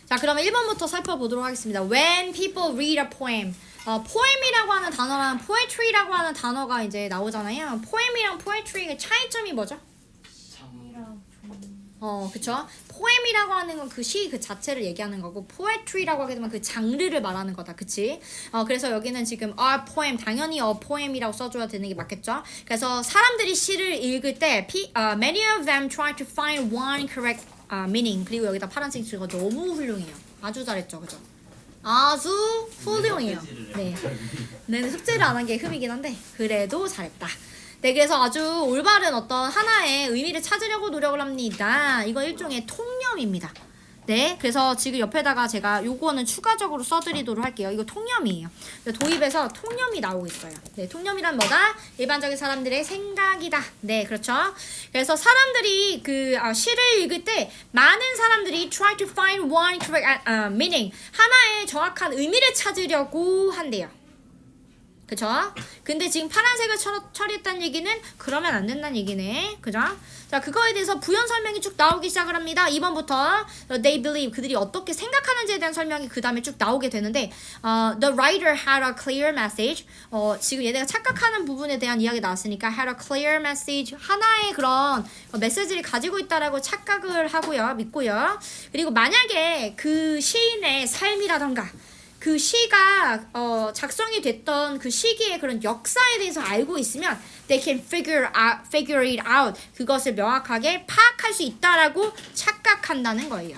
자, 그러면 1번부터 살펴보도록 하겠습니다. When people read a poem. poem이라고 하는 단어랑 poetry라고 하는 단어가 이제 나오잖아요. poem이랑 poetry의 차이점이 뭐죠? 그쵸? poem이라고 하는 건 그 시 그 자체를 얘기하는 거고 poetry라고 하게 되면 그 장르를 말하는 거다. 그치? 그래서 여기는 지금 a poem 당연히 a poem이라고 써줘야 되는 게 맞겠죠? 그래서 사람들이 시를 읽을 때 many of them try to find one correct meaning. 그리고 여기다 파란색 줄거 너무 훌륭해요. 아주 잘했죠. 그죠? 아주 훌륭해요. 네. 네, 숙제를 안 한 게 흠이긴 한데 그래도 잘했다. 네, 그래서 아주 올바른 어떤 하나의 의미를 찾으려고 노력을 합니다. 이건 일종의 통념입니다. 네, 그래서 지금 옆에다가 제가 요거는 추가적으로 써드리도록 할게요. 이거 통념이에요. 도입에서 통념이 나오고 있어요. 네, 통념이란 뭐다? 일반적인 사람들의 생각이다. 네, 그렇죠. 그래서 사람들이 그 시를 읽을 때 많은 사람들이 try to find one correct meaning. 하나의 정확한 의미를 찾으려고 한대요. 그죠? 근데 지금 파란색을 처리했다는 얘기는 그러면 안 된다는 얘기네. 그죠? 자, 그거에 대해서 부연 설명이 쭉 나오기 시작을 합니다. 2번부터 they believe 그들이 어떻게 생각하는지에 대한 설명이 그 다음에 쭉 나오게 되는데 the writer had a clear message. 지금 얘네가 착각하는 부분에 대한 이야기 나왔으니까 had a clear message. 하나의 그런 메시지를 가지고 있다라고 착각을 하고요. 믿고요. 그리고 만약에 그 시인의 삶이라던가 그 시가 작성이 됐던 그 시기의 그런 역사에 대해서 알고 있으면 they can figure it out. 그것을 명확하게 파악할 수 있다라고 착각한다는 거예요.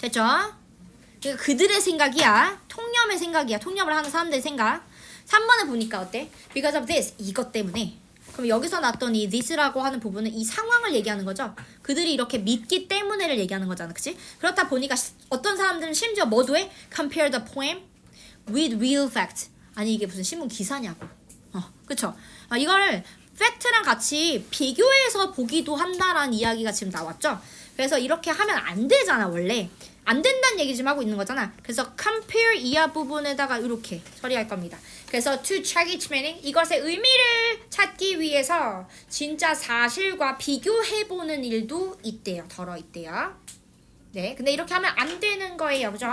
됐죠? 그러니까 그들의 생각이야. 통념의 생각이야. 통념을 하는 사람들의 생각. 3번에 보니까 어때? Because of this. 이것 때문에. 그럼 여기서 났던 이 this라고 하는 부분은 이 상황을 얘기하는 거죠. 그들이 이렇게 믿기 때문에를 얘기하는 거잖아. 그치? 그렇다 보니까 어떤 사람들은 심지어 뭐도 해? Compare the poem with real fact. 아니 이게 무슨 신문 기사냐고. 그쵸? 이걸 팩트랑 같이 비교해서 보기도 한다라는 이야기가 지금 나왔죠. 그래서 이렇게 하면 안 되잖아 원래. 안 된다는 얘기 좀 하고 있는 거잖아. 그래서 compare 이하 부분에다가 이렇게 처리할 겁니다. 그래서 to check its meaning 이것의 의미를 찾기 위해서 진짜 사실과 비교해보는 일도 있대요. 덜어 있대요. 네, 근데 이렇게 하면 안 되는 거예요. 그죠?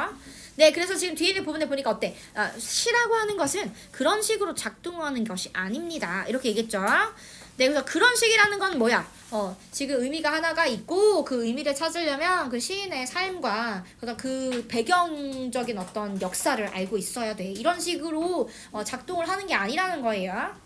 네, 그래서 지금 뒤에 있는 부분에 보니까 어때? 시라고 하는 것은 그런 식으로 작동하는 것이 아닙니다. 이렇게 얘기했죠. 네, 그래서 그런 식이라는 건 뭐야? 지금 의미가 하나가 있고 그 의미를 찾으려면 그 시인의 삶과 그 배경적인 어떤 역사를 알고 있어야 돼. 이런 식으로 작동을 하는 게 아니라는 거예요.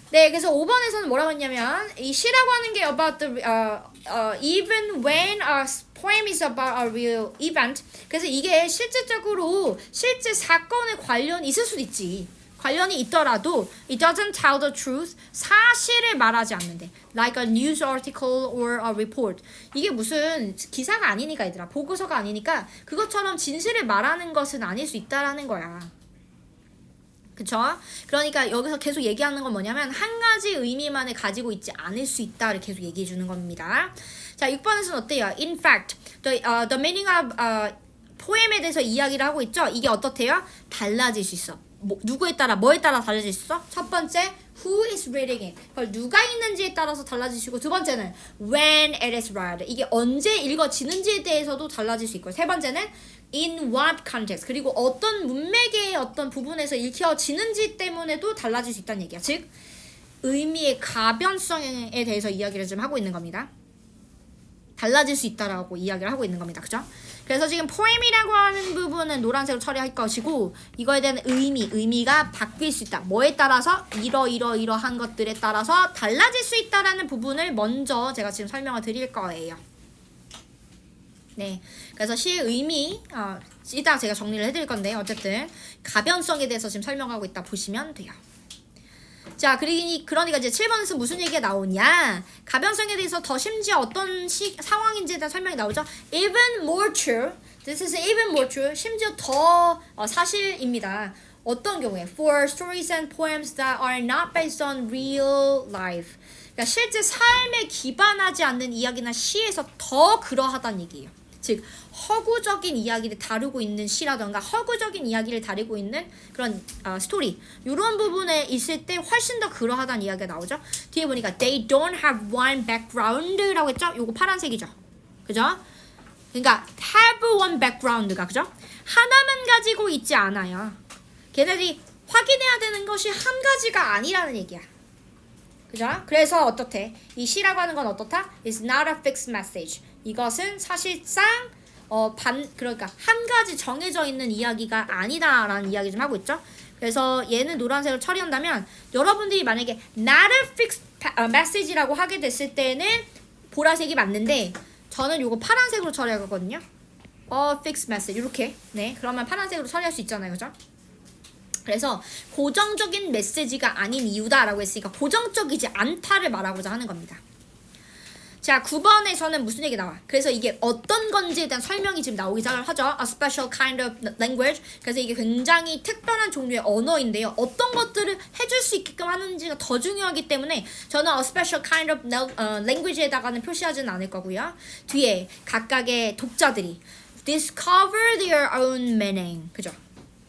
네, 그래서 5번에서는 뭐라고 했냐면 이 시라고 하는 게 about the even when a poem is about a real event. 그래서 이게 실질적으로 실제 사건에 관련이 있을 수도 있지. 관련이 있더라도 it doesn't tell the truth. 사실을 말하지 않는데 like a news article or a report. 이게 무슨 기사가 아니니까 얘들아. 보고서가 아니니까 그것처럼 진실을 말하는 것은 아닐 수 있다라는 거야. 그쵸? 그러니까 여기서 계속 얘기하는 건 뭐냐면 한 가지 의미만을 가지고 있지 않을 수 있다를 계속 얘기해 주는 겁니다. 자, 6번에서는 어때요? In fact, the meaning of poem에 대해서 이야기를 하고 있죠? 이게 어떻대요? 달라질 수 있어. 누구에 따라 뭐에 따라 달라질 수 있어? 첫 번째 who is reading it. 그걸 누가 읽는지에 따라서 달라지시고 두 번째는 when it is read. 이게 언제 읽어지는지에 대해서도 달라질 수 있고 세 번째는 in what context. 그리고 어떤 문맥의 어떤 부분에서 읽혀지는지 때문에도 달라질 수 있다는 얘기야. 즉 의미의 가변성에 대해서 이야기를 좀 하고 있는 겁니다. 달라질 수 있다라고 이야기를 하고 있는 겁니다. 그죠? 그래서 지금 poem이라고 하는 부분은 노란색으로 처리할 것이고 이거에 대한 의미가 바뀔 수 있다. 뭐에 따라서 이러한 것들에 따라서 달라질 수 있다라는 부분을 먼저 제가 지금 설명을 드릴 거예요. 네, 그래서 시의 의미 이따 제가 정리를 해드릴 건데 어쨌든 가변성에 대해서 지금 설명하고 있다 보시면 돼요. 자, 그러니까 이제 7번에서 무슨 얘기가 나오냐? 가변성에 대해서 더 심지어 어떤 상황인지에 대한 설명이 나오죠. Even more true. This is even more true. 심지어 더 사실입니다. 어떤 경우에? For stories and poems that are not based on real life. 그러니까 실제 삶에 기반하지 않는 이야기나 시에서 더 그러하다는 얘기예요. 즉 허구적인 이야기를 다루고 있는 시라던가 허구적인 이야기를 다루고 있는 그런 스토리 이런 부분에 있을 때 훨씬 더 그러하다는 이야기가 나오죠. 뒤에 보니까 they don't have one background라고 했죠. 요거 파란색이죠. 그죠? 그러니까 have one background가 그죠? 하나만 가지고 있지 않아요. 걔네들이 확인해야 되는 것이 한 가지가 아니라는 얘기야. 그죠? 그래서 어떻대? 이 C라고 하는 건 어떻다? It's not a fixed message. 이것은 사실상 그러니까 한 가지 정해져 있는 이야기가 아니다라는 이야기 좀 하고 있죠. 그래서 얘는 노란색으로 처리한다면 여러분들이 만약에 not a fixed message라고 하게 됐을 때는 보라색이 맞는데 저는 요거 파란색으로 처리하거든요. fixed message 이렇게. 네, 그러면 파란색으로 처리할 수 있잖아요, 그죠? 그래서 고정적인 메시지가 아닌 이유다라고 했으니까 고정적이지 않다를 말하고자 하는 겁니다. 자, 9번에서는 무슨 얘기 나와? 그래서 이게 어떤 건지에 대한 설명이 지금 나오기 시작하죠. A special kind of language. 그래서 이게 굉장히 특별한 종류의 언어인데요. 어떤 것들을 해줄 수 있게끔 하는지가 더 중요하기 때문에 저는 a special kind of language에다가는 표시하지는 않을 거고요. 뒤에 각각의 독자들이 discover their own meaning. 그죠?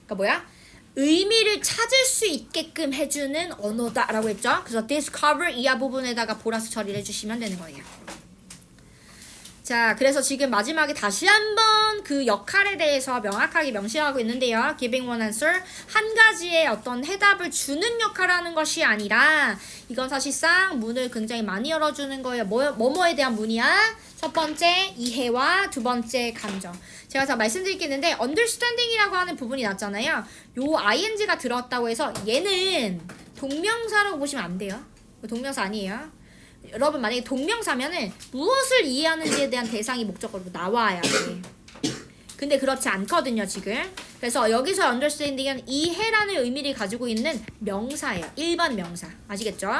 그러니까 뭐야? 의미를 찾을 수 있게끔 해주는 언어다라고 했죠. 그래서 discover 이하 부분에다가 보라색 처리를 해주시면 되는 거예요. 자, 그래서 지금 마지막에 다시 한번 그 역할에 대해서 명확하게 명시하고 있는데요. giving one answer. 한 가지의 어떤 해답을 주는 역할을 하는 것이 아니라 이건 사실상 문을 굉장히 많이 열어주는 거예요. 뭐뭐에 대한 문이야? 첫 번째 이해와 두 번째 감정. 제가 다 말씀드릴 게 있는데 understanding이라고 하는 부분이 났잖아요. 요 ing가 들어왔다고 해서 얘는 동명사라고 보시면 안 돼요. 동명사 아니에요. 여러분 만약에 동명사면은 무엇을 이해하는지에 대한 대상이 목적어로 나와야 돼. 근데 그렇지 않거든요 지금. 그래서 여기서 understanding은 이해라는 의미를 가지고 있는 명사예요. 일반 명사. 아시겠죠?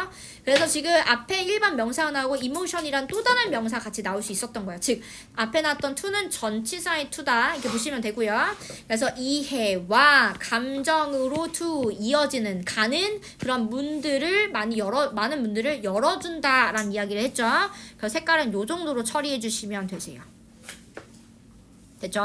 그래서 지금 앞에 일반 명사가 나오고 emotion이란 또 다른 명사 같이 나올 수 있었던 거예요. 즉 앞에 나왔던 to는 전치사의 to다 이렇게 보시면 되고요. 그래서 이해와 감정으로 to 이어지는 가는 그런 문들을 많은 문들을 열어준다라는 이야기를 했죠. 그 색깔은 요 정도로 처리해 주시면 되세요. 됐죠?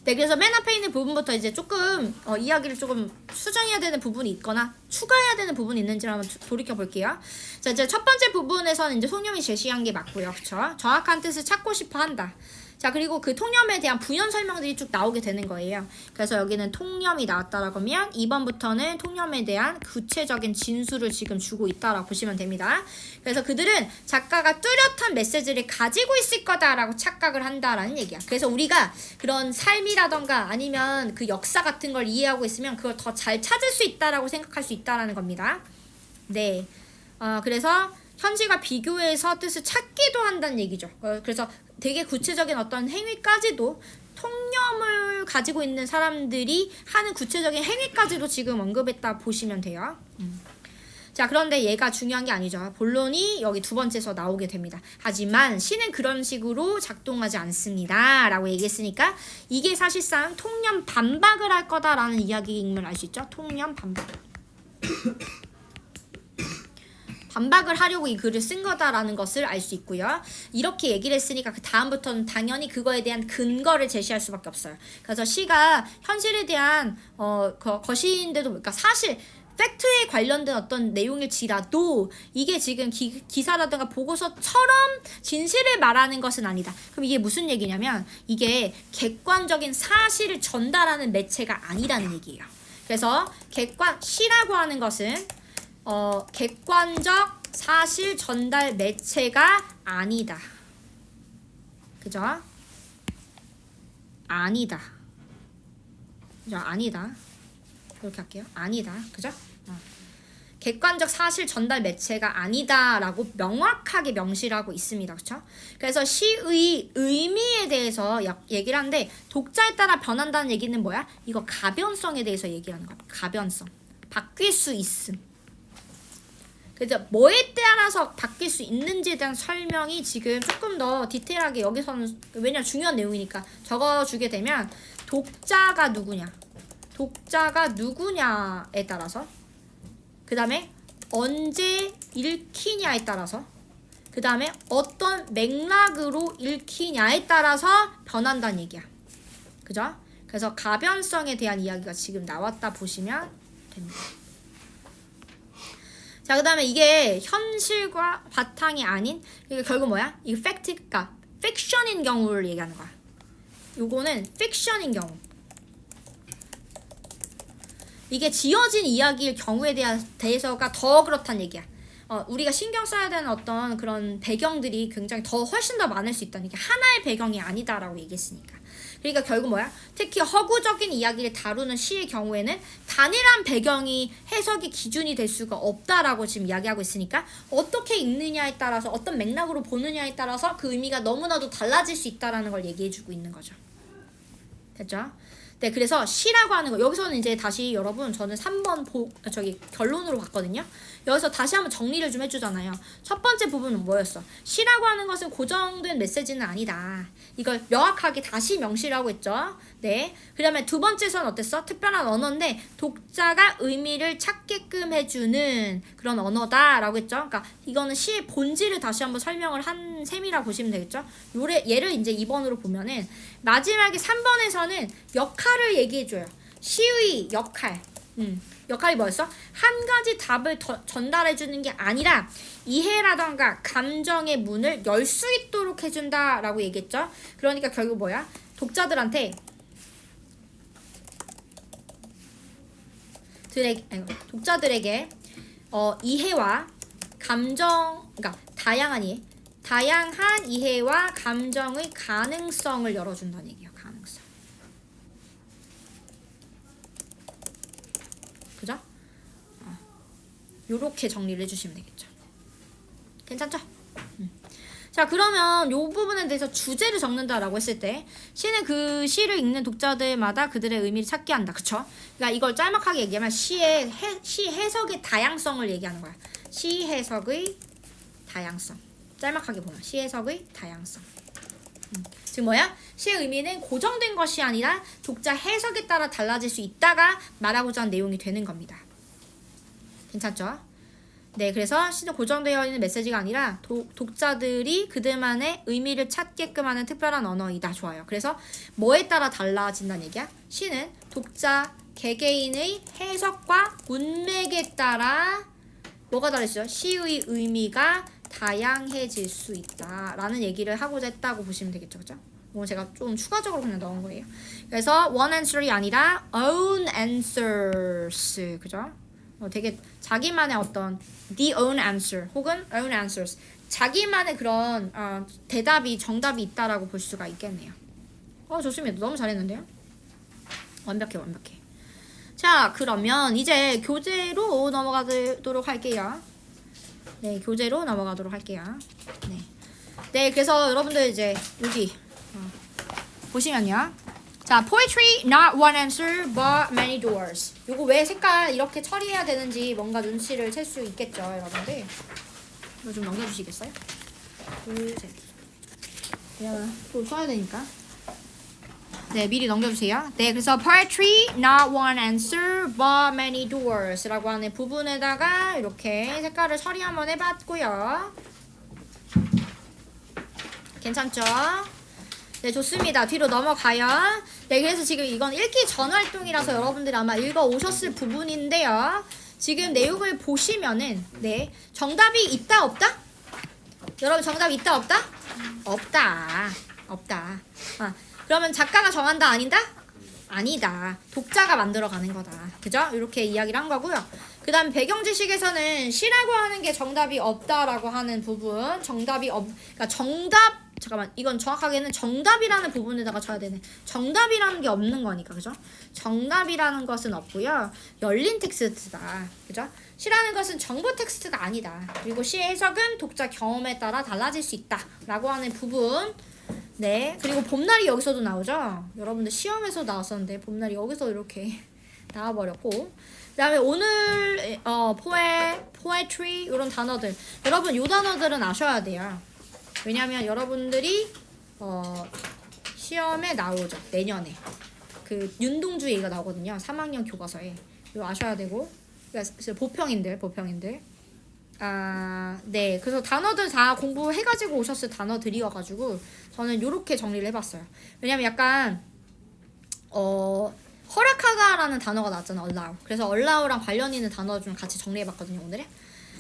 네, 그래서 맨 앞에 있는 부분부터 이제 조금 이야기를 조금 수정해야 되는 부분이 있거나 추가해야 되는 부분이 있는지를 한번 돌이켜 볼게요. 자, 이제 첫 번째 부분에서는 이제 통념이 제시한 게 맞고요. 그쵸? 정확한 뜻을 찾고 싶어 한다. 자, 그리고 그 통념에 대한 부연 설명들이 쭉 나오게 되는 거예요. 그래서 여기는 통념이 나왔다라고 하면 2번부터는 통념에 대한 구체적인 진술을 지금 주고 있다라고 보시면 됩니다. 그래서 그들은 작가가 뚜렷한 메시지를 가지고 있을 거다라고 착각을 한다라는 얘기야. 그래서 우리가 그런 삶이라던가 아니면 그 역사 같은 걸 이해하고 있으면 그걸 더 잘 찾을 수 있다라고 생각할 수 있다라는 겁니다. 네. 그래서 현실과 비교해서 뜻을 찾기도 한다는 얘기죠. 그래서 되게 구체적인 어떤 행위까지도 통념을 가지고 있는 사람들이 하는 구체적인 행위까지도 지금 언급했다 보시면 돼요. 자, 그런데 얘가 중요한 게 아니죠. 본론이 여기 두 번째에서 나오게 됩니다. 하지만 시는 그런 식으로 작동하지 않습니다 라고 얘기했으니까 이게 사실상 통념 반박을 할 거다라는 이야기임을 알 수 있죠. 통념 반박. 반박을 하려고 이 글을 쓴 거다라는 것을 알 수 있고요. 이렇게 얘기를 했으니까 그 다음부터는 당연히 그거에 대한 근거를 제시할 수밖에 없어요. 그래서 시가 현실에 대한 것인데도 그러니까 사실 팩트에 관련된 어떤 내용일지라도 이게 지금 기사라든가 보고서처럼 진실을 말하는 것은 아니다. 그럼 이게 무슨 얘기냐면 이게 객관적인 사실을 전달하는 매체가 아니라는 얘기예요. 그래서 시라고 하는 것은 객관적 사실 전달 매체가 아니다. 그죠? 아니다. 그죠? 아니다. 이렇게 할게요. 아니다. 그죠? 객관적 사실 전달 매체가 아니다라고 명확하게 명시를 하고 있습니다. 그렇죠? 그래서 시의 의미에 대해서 얘기를 하는데 독자에 따라 변한다는 얘기는 뭐야? 이거 가변성에 대해서 얘기하는 거야. 가변성. 바뀔 수 있음. 그래서 뭐에 따라서 바뀔 수 있는지에 대한 설명이 지금 조금 더 디테일하게 여기서는 왜냐면 중요한 내용이니까 적어주게 되면 독자가 누구냐에 따라서 그 다음에 언제 읽히냐에 따라서 그 다음에 어떤 맥락으로 읽히냐에 따라서 변한다는 얘기야. 그죠? 그래서 가변성에 대한 이야기가 지금 나왔다 보시면 됩니다. 자, 그 다음에 이게 현실과 바탕이 아닌 이게 결국 뭐야? 이게 팩트가 픽션인 경우를 얘기하는 거야. 요거는 픽션인 경우. 이게 지어진 이야기일 경우에 대해서가 더 그렇단 얘기야. 우리가 신경 써야 되는 어떤 그런 배경들이 굉장히 훨씬 더 많을 수 있다는 게 하나의 배경이 아니다라고 얘기했으니까. 그러니까 결국 뭐야? 특히 허구적인 이야기를 다루는 시의 경우에는 단일한 배경이 해석이 기준이 될 수가 없다라고 지금 이야기하고 있으니까 어떻게 읽느냐에 따라서 어떤 맥락으로 보느냐에 따라서 그 의미가 너무나도 달라질 수 있다라는 걸 얘기해주고 있는 거죠. 됐죠? 네, 그래서 시라고 하는 거 여기서는 이제 다시 여러분 저는 3번 결론으로 갔거든요. 여기서 다시 한번 정리를 좀 해주잖아요. 첫 번째 부분은 뭐였어? 시라고 하는 것은 고정된 메시지는 아니다. 이걸 명확하게 다시 명시라고 했죠. 네. 그 다음에 두 번째선 어땠어? 특별한 언어인데 독자가 의미를 찾게끔 해주는 그런 언어다라고 했죠. 그러니까 이거는 시의 본질을 다시 한번 설명을 한 셈이라 보시면 되겠죠. 얘를 이제 2번으로 보면은 마지막에 3번에서는 역할을 얘기해줘요. 시의 역할. 역할이 뭐였어? 한 가지 답을 전달해주는 게 아니라 이해라던가 감정의 문을 열 수 있도록 해준다라고 얘기했죠. 그러니까 결국 뭐야? 독자들에게 이해와 감정, 그러니까 다양한 이해와 감정의 가능성을 열어준다는 얘기예요. 가능성. 그죠? 요렇게 정리를 해주시면 되겠죠. 괜찮죠? 자, 그러면 요 부분에 대해서 주제를 적는다라고 했을 때 시는 그 시를 읽는 독자들마다 그들의 의미를 찾게 한다. 그쵸? 그러니까 이걸 짤막하게 얘기하면 시 해석의 다양성을 얘기하는 거야. 시 해석의 다양성. 짤막하게 보면 시 해석의 다양성. 즉 뭐야? 시의 의미는 고정된 것이 아니라 독자 해석에 따라 달라질 수 있다가 말하고자 하는 내용이 되는 겁니다. 괜찮죠? 네, 그래서 시는 고정되어 있는 메시지가 아니라 독자들이 그들만의 의미를 찾게끔 하는 특별한 언어이다. 좋아요. 그래서 뭐에 따라 달라진다는 얘기야? 시는 독자 개개인의 해석과 문맥에 따라 뭐가 달라지죠? 시의 의미가 다양해질 수 있다라는 얘기를 하고자 했다고 보시면 되겠죠. 그죠? 뭐 제가 좀 추가적으로 그냥 넣은 거예요. 그래서 one answer이 아니라 own answers. 그죠? 되게 자기만의 어떤 the own answer 혹은 own answers. 자기만의 그런 대답이 정답이 있다라고 볼 수가 있겠네요. 좋습니다. 너무 잘했는데요? 완벽해. 자, 그러면 이제 교재로 넘어가도록 할게요. 네, 교재로 넘어가도록 할게요. 네, 그래서 여러분들 이제 여기 보시면요. 자, poetry not one answer but many doors. 요거 왜 색깔 이렇게 처리해야 되는지 뭔가 눈치를 챌 수 있겠죠, 여러분들. 이거 좀 넘겨주시겠어요? 둘, 셋. 그냥 또 써야 되니까. 네, 미리 넘겨주세요. 네, 그래서 poetry not one answer but many doors 라고 하는 부분에다가 이렇게 색깔을 처리 한번 해봤고요. 괜찮죠? 네, 좋습니다. 뒤로 넘어가요. 네, 그래서 지금 이건 읽기 전 활동이라서 여러분들이 아마 읽어 오셨을 부분인데요. 지금 내용을 보시면은 네, 정답이 있다 없다? 여러분 정답이 있다 없다? 없다. 그러면 작가가 정한다 아니다? 아니다. 독자가 만들어가는 거다. 그죠? 이렇게 이야기를 한 거고요. 그 다음 배경지식에서는 시라고 하는 게 정답이 없다라고 하는 부분. 그러니까 잠깐만, 이건 정확하게는 정답이라는 부분에다가 쳐야 되네. 정답이라는 게 없는 거니까, 그죠? 정답이라는 것은 없고요. 열린 텍스트다. 그죠? 시라는 것은 정보 텍스트가 아니다. 그리고 시의 해석은 독자 경험에 따라 달라질 수 있다. 라고 하는 부분. 네, 그리고 봄날이 여기서도 나오죠. 여러분들 시험에서 나왔었는데 봄날이 여기서 이렇게 나와버렸고, 그 다음에 오늘 poetry 이런 단어들, 여러분 요 단어들은 아셔야 돼요. 왜냐면 여러분들이 시험에 나오죠. 내년에 그 윤동주 얘기가 나오거든요. 3학년 교과서에. 이거 아셔야 되고, 그러니까 보평인들. 네, 그래서 단어들 다 공부해가지고 오셨을 단어들이어가지고 저는 요렇게 정리를 해봤어요. 왜냐면 약간 허락하다라는 단어가 나왔잖아, allow. 그래서 allow랑 관련 있는 단어 좀 같이 정리해봤거든요, 오늘에.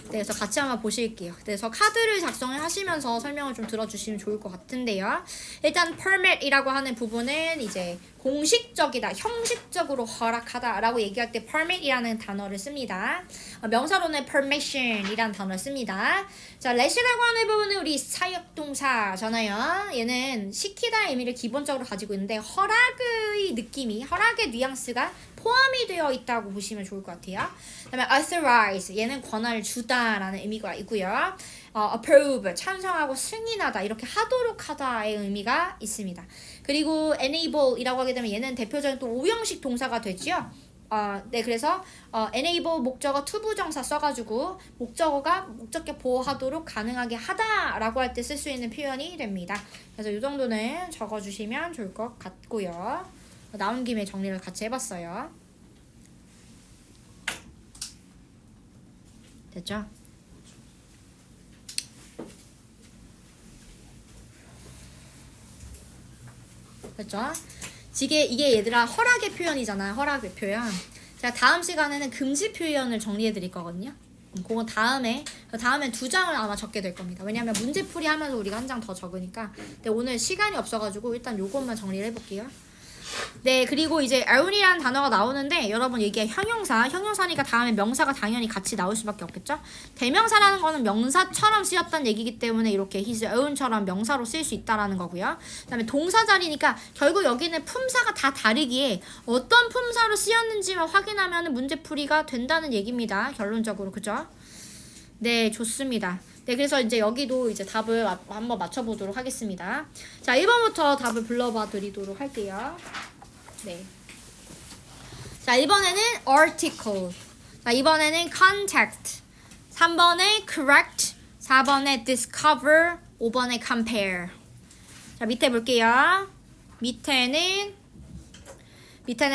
네, 그래서 같이 한번 보실게요. 그래서 카드를 작성을 하시면서 설명을 좀 들어주시면 좋을 것 같은데요. 일단 permit이라고 하는 부분은 이제 공식적이다, 형식적으로 허락하다라고 얘기할 때 permit이라는 단어를 씁니다. 명사로는 permission이라는 단어를 씁니다. 자, let이라고 하는 부분은 우리 사역동사잖아요. 얘는 시키다의 의미를 기본적으로 가지고 있는데 허락의 느낌이, 허락의 뉘앙스가 포함이 되어 있다고 보시면 좋을 것 같아요. 그다음에 authorize, 얘는 권한을 주다라는 의미가 있고요. approve, 찬성하고 승인하다, 이렇게 하도록 하다의 의미가 있습니다. 그리고 enable이라고 하게 되면 얘는 대표적인 또 오형식 동사가 되죠. 네, 그래서 enable 목적어 투부정사 써가지고 목적어가 목적격 보호하도록 가능하게 하다라고 할 때 쓸 수 있는 표현이 됩니다. 그래서 이 정도는 적어주시면 좋을 것 같고요. 나온 김에 정리를 같이 해봤어요. 됐죠? 됐죠? 이게 얘들아 허락의 표현이잖아. 허락의 표현. 제가 다음 시간에는 금지 표현을 정리해 드릴 거거든요. 그건 다음에 2장을 아마 적게 될 겁니다. 왜냐하면 문제풀이 하면서 우리가 한 장 더 적으니까. 근데 오늘 시간이 없어가지고 일단 요것만 정리를 해볼게요. 네, 그리고 이제 own이라는 단어가 나오는데 여러분 이게 형용사니까 다음에 명사가 당연히 같이 나올 수밖에 없겠죠? 대명사라는 거는 명사처럼 쓰였던 얘기이기 때문에 이렇게 his own처럼 명사로 쓰일 수 있다라는 거고요. 그 다음에 동사 자리니까 결국 여기는 품사가 다 다르기에 어떤 품사로 쓰였는지만 확인하면 문제풀이가 된다는 얘기입니다. 결론적으로. 그죠? 네, 좋습니다. 네, 그래서 이제 여기도 이제 답을 한번 맞춰보도록 하겠습니다. 자, 1번부터 답을 불러봐 드리도록 할게요. 네. 자, 1번에는 article. 자, 2번에는 contact. 3번에 correct. 4번에 discover. 5번에 compare. 자, 밑에 볼게요. 밑에는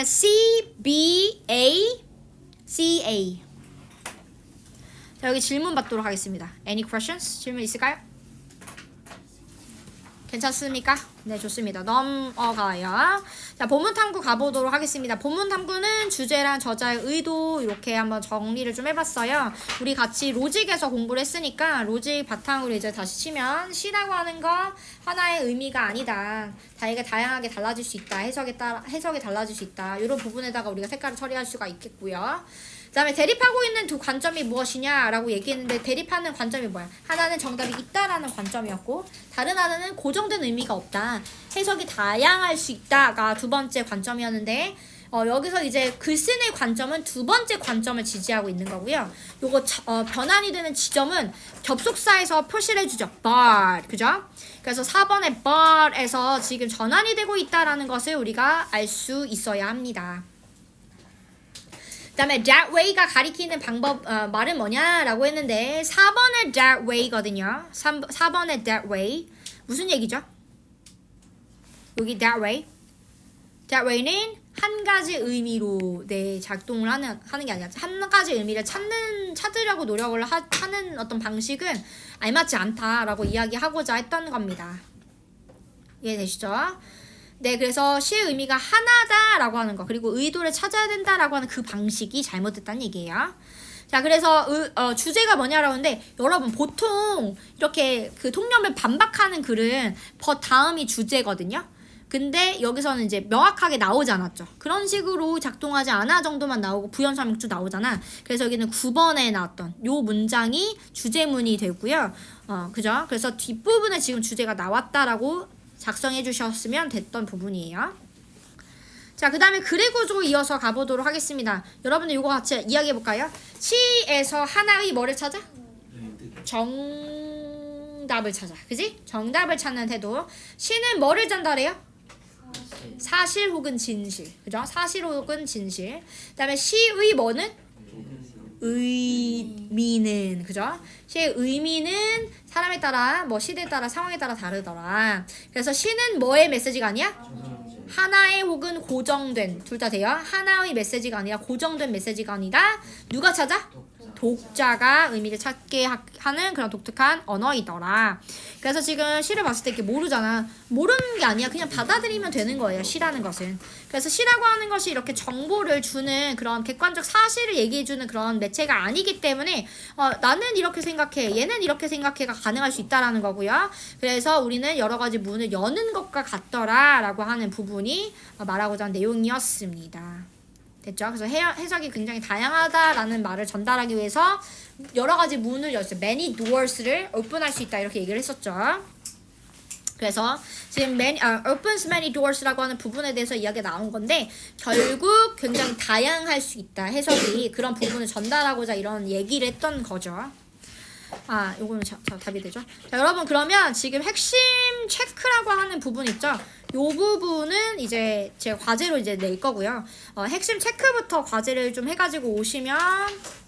C, B, A, C, A. 자, 여기 질문 받도록 하겠습니다. Any questions? 질문 있을까요? 괜찮습니까? 네, 좋습니다. 넘어가요. 자, 본문 탐구 가보도록 하겠습니다. 본문 탐구는 주제랑 저자의 의도 이렇게 한번 정리를 좀 해봤어요. 우리 같이 로직에서 공부를 했으니까 로직 바탕으로 이제 다시 치면 시라고 하는 거 하나의 의미가 아니다. 이게 다양하게 달라질 수 있다. 해석이 달라질 수 있다. 이런 부분에다가 우리가 색깔을 처리할 수가 있겠고요. 그 다음에 대립하고 있는 두 관점이 무엇이냐라고 얘기했는데 대립하는 관점이 뭐야? 하나는 정답이 있다라는 관점이었고 다른 하나는 고정된 의미가 없다. 해석이 다양할 수 있다가 두 번째 관점이었는데 여기서 이제 글쓴이의 관점은 두 번째 관점을 지지하고 있는 거고요. 요거 변환이 되는 지점은 접속사에서 표시를 해주죠. but, 그죠? 그래서 4번의 but에서 지금 전환이 되고 있다라는 것을 우리가 알 수 있어야 합니다. 그 다음에 that way가 가리키는 방법 말은 뭐냐라고 했는데 4번의 that way거든요. 4번의 that way 무슨 얘기죠? 여기 that way way는 한 가지 의미로 작동을 하는 게 아니라 한 가지 의미를 찾으려고 노력을 하는 어떤 방식은 알맞지 않다라고 이야기하고자 했던 겁니다. 이해되시죠? 네, 그래서 시의 의미가 하나다라고 하는 거 그리고 의도를 찾아야 된다라고 하는 그 방식이 잘못됐다는 얘기예요. 자, 그래서 주제가 뭐냐라고 하는데 여러분 보통 이렇게 그 통념을 반박하는 글은 다음이 주제거든요. 근데 여기서는 이제 명확하게 나오지 않았죠. 그런 식으로 작동하지 않아 정도만 나오고 부연 설명 쭉 나오잖아. 그래서 여기는 9번에 나왔던 요 문장이 주제문이 되고요. 그죠? 그래서 뒷부분에 지금 주제가 나왔다라고 작성해 주셨으면 됐던 부분이에요. 자, 그 다음에 글의 구조 이어서 가보도록 하겠습니다. 여러분들 이거 같이 이야기해 볼까요? 시에서 하나의 뭐를 찾아? 정답을 찾아. 그지? 정답을 찾는 태도. 시는 뭐를 전달해요? 사실 혹은 진실. 그죠? 사실 혹은 진실. 그 다음에 시의 뭐는? 의미는. 그죠? 시의 의미는 사람에 따라 시대에 따라 상황에 따라 다르더라. 그래서 시는 뭐의 메시지가 아니야? 하나의 혹은 고정된 둘 다 돼요. 하나의 메시지가 아니라 고정된 메시지가 아니라 누가 찾아? 독자가 의미를 찾게 하는 그런 독특한 언어이더라. 그래서 지금 시를 봤을 때 이렇게 모르잖아. 모르는 게 아니야. 그냥 받아들이면 되는 거예요. 시라는 것은. 그래서 시라고 하는 것이 이렇게 정보를 주는 그런 객관적 사실을 얘기해주는 그런 매체가 아니기 때문에 나는 이렇게 생각해, 얘는 이렇게 생각해가 가능할 수 있다라는 거고요. 그래서 우리는 여러 가지 문을 여는 것과 같더라라고 하는 부분이 말하고자 한 내용이었습니다. 됐죠? 그래서 해석이 굉장히 다양하다라는 말을 전달하기 위해서 여러 가지 문을 열었어요. Many doors를 오픈할 수 있다 이렇게 얘기를 했었죠. 그래서 지금 opens many doors라고 하는 부분에 대해서 이야기가 나온 건데 결국 굉장히 다양할 수 있다 해석이 그런 부분을 전달하고자 이런 얘기를 했던 거죠. 요거는 답이 되죠. 자, 여러분 그러면 지금 핵심 체크라고 하는 부분 있죠. 요 부분은 이제 제가 과제로 이제 낼 거고요. 핵심 체크부터 과제를 좀 해가지고 오시면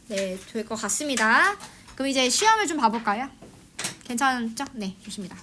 네, 될 것 같습니다. 그럼 이제 시험을 좀 봐볼까요? 괜찮죠? 네, 좋습니다.